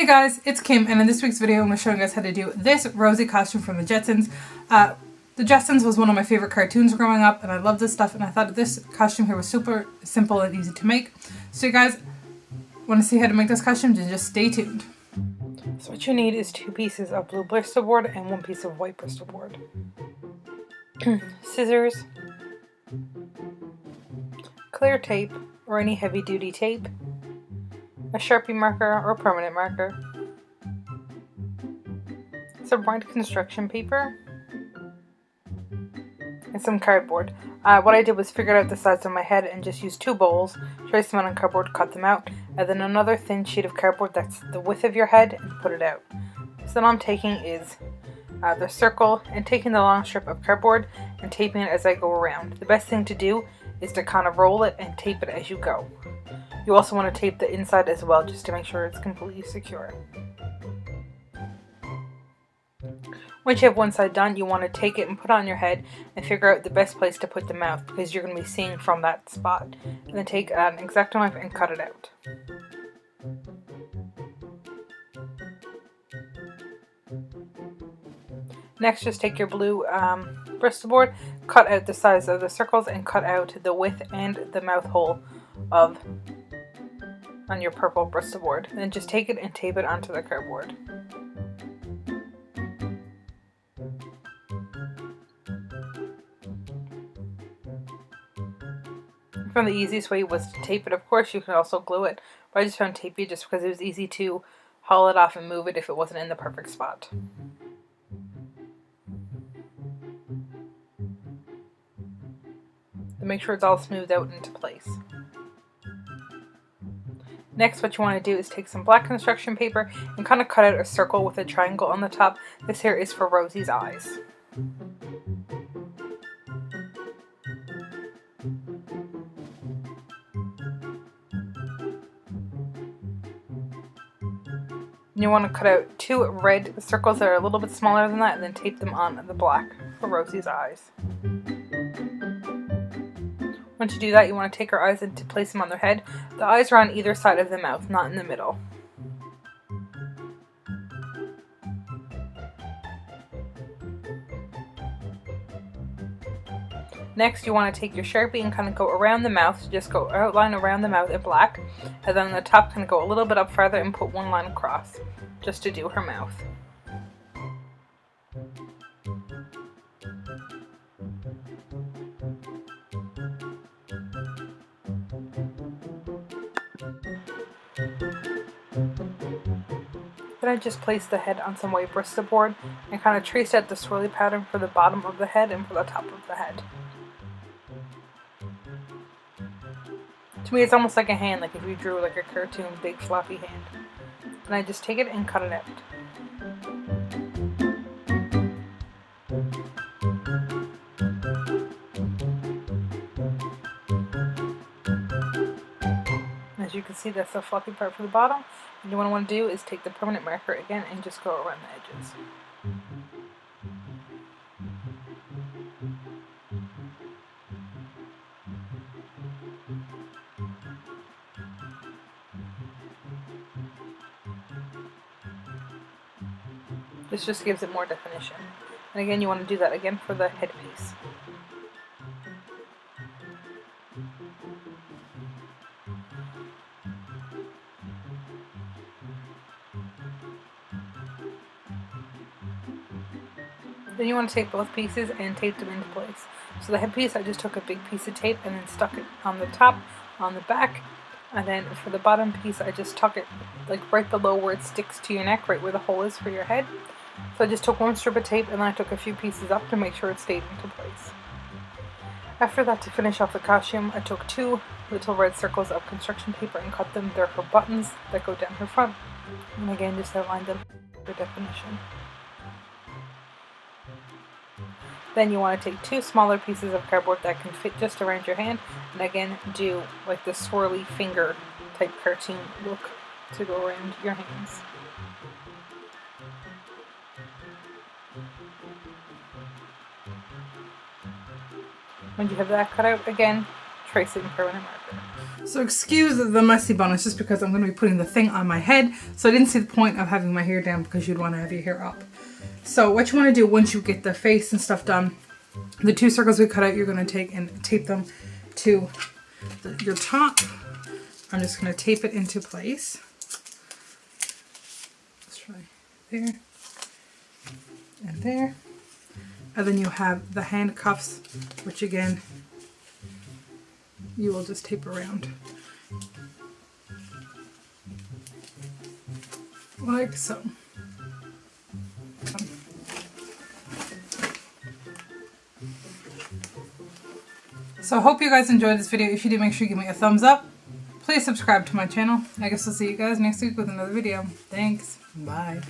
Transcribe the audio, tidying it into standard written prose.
Hey guys, it's Kim, and in this week's video I'm going to show you guys how to do this Rosie costume from the Jetsons. The Jetsons was one of my favorite cartoons growing up, and I love this stuff, and I thought this costume here was super simple and easy to make. So you guys want to see how to make this costume, then just stay tuned. So what you need is 2 pieces of blue Bristol board and 1 piece of white Bristol board. Scissors, clear tape or any heavy duty tape, a Sharpie marker or permanent marker, some white construction paper, and some cardboard. What I did was figure out the size of my head and just used 2 bowls, trace them out on cardboard, cut them out, and then another thin sheet of cardboard that's the width of your head and put it out. So then I'm taking is the circle and taking the long strip of cardboard and taping it as I go around. The best thing to do is to kind of roll it and tape it as you go. You also want to tape the inside as well, just to make sure it's completely secure. Once you have one side done, you want to take it and put it on your head and figure out the best place to put the mouth, because you're going to be seeing from that spot. And then take an X-Acto knife and cut it out. Next, just take your blue Bristol board, cut out the size of the circles, and cut out the width and the mouth hole on your purple Bristol board. Then just take it and tape it onto the cardboard. From the easiest way was to tape it. Of course, you can also glue it, but I just found taping just because it was easy to haul it off and move it if it wasn't in the perfect spot. To make sure it's all smoothed out into place. Next, what you want to do is take some black construction paper and kind of cut out a circle with a triangle on the top. This here is for Rosie's eyes. You want to cut out 2 red circles that are a little bit smaller than that and then tape them on the black for Rosie's eyes. Once you do that, you want to take her eyes and to place them on their head. The eyes are on either side of the mouth, not in the middle. Next, you want to take your Sharpie and kind of go around the mouth. Just go outline around the mouth in black, and then on the top kind of go a little bit up further and put 1 line across, just to do her mouth. Then I just placed the head on some white Bristol board and kind of traced out the swirly pattern for the bottom of the head and for the top of the head. To me, it's almost like a hand, like if you drew like a cartoon big fluffy hand. And I just take it and cut it out. As you can see, that's the fluffy part for the bottom. And what I want to do is take the permanent marker again and just go around the edges. This just gives it more definition. And again, you want to do that again for the headpiece. Then you want to take both pieces and tape them into place. So the headpiece, I just took a big piece of tape and then stuck it on the top, on the back, and then for the bottom piece, I just tuck it like right below where it sticks to your neck, right where the hole is for your head. So I just took 1 strip of tape and then I took a few pieces up to make sure it stayed into place. After that, to finish off the costume, I took 2 little red circles of construction paper and cut them. They're her buttons that go down her front. And again, just outline them for definition. Then you want to take 2 smaller pieces of cardboard that can fit just around your hand, and again do like the swirly finger type cartoon look to go around your hands. When you have that cut out, again, tracing permanent marker. So excuse the messy bun, it's just because I'm going to be putting the thing on my head. So I didn't see the point of having my hair down because you'd want to have your hair up. So what you want to do once you get the face and stuff done, the 2 circles we cut out, you're going to take and tape them to your top. I'm just going to tape it into place. Let's try there and there. And then you have the handcuffs, which again, you will just tape around. Like so. So I hope you guys enjoyed this video. If you did, make sure you give me a thumbs up. Please subscribe to my channel. I guess I'll see you guys next week with another video. Thanks. Bye.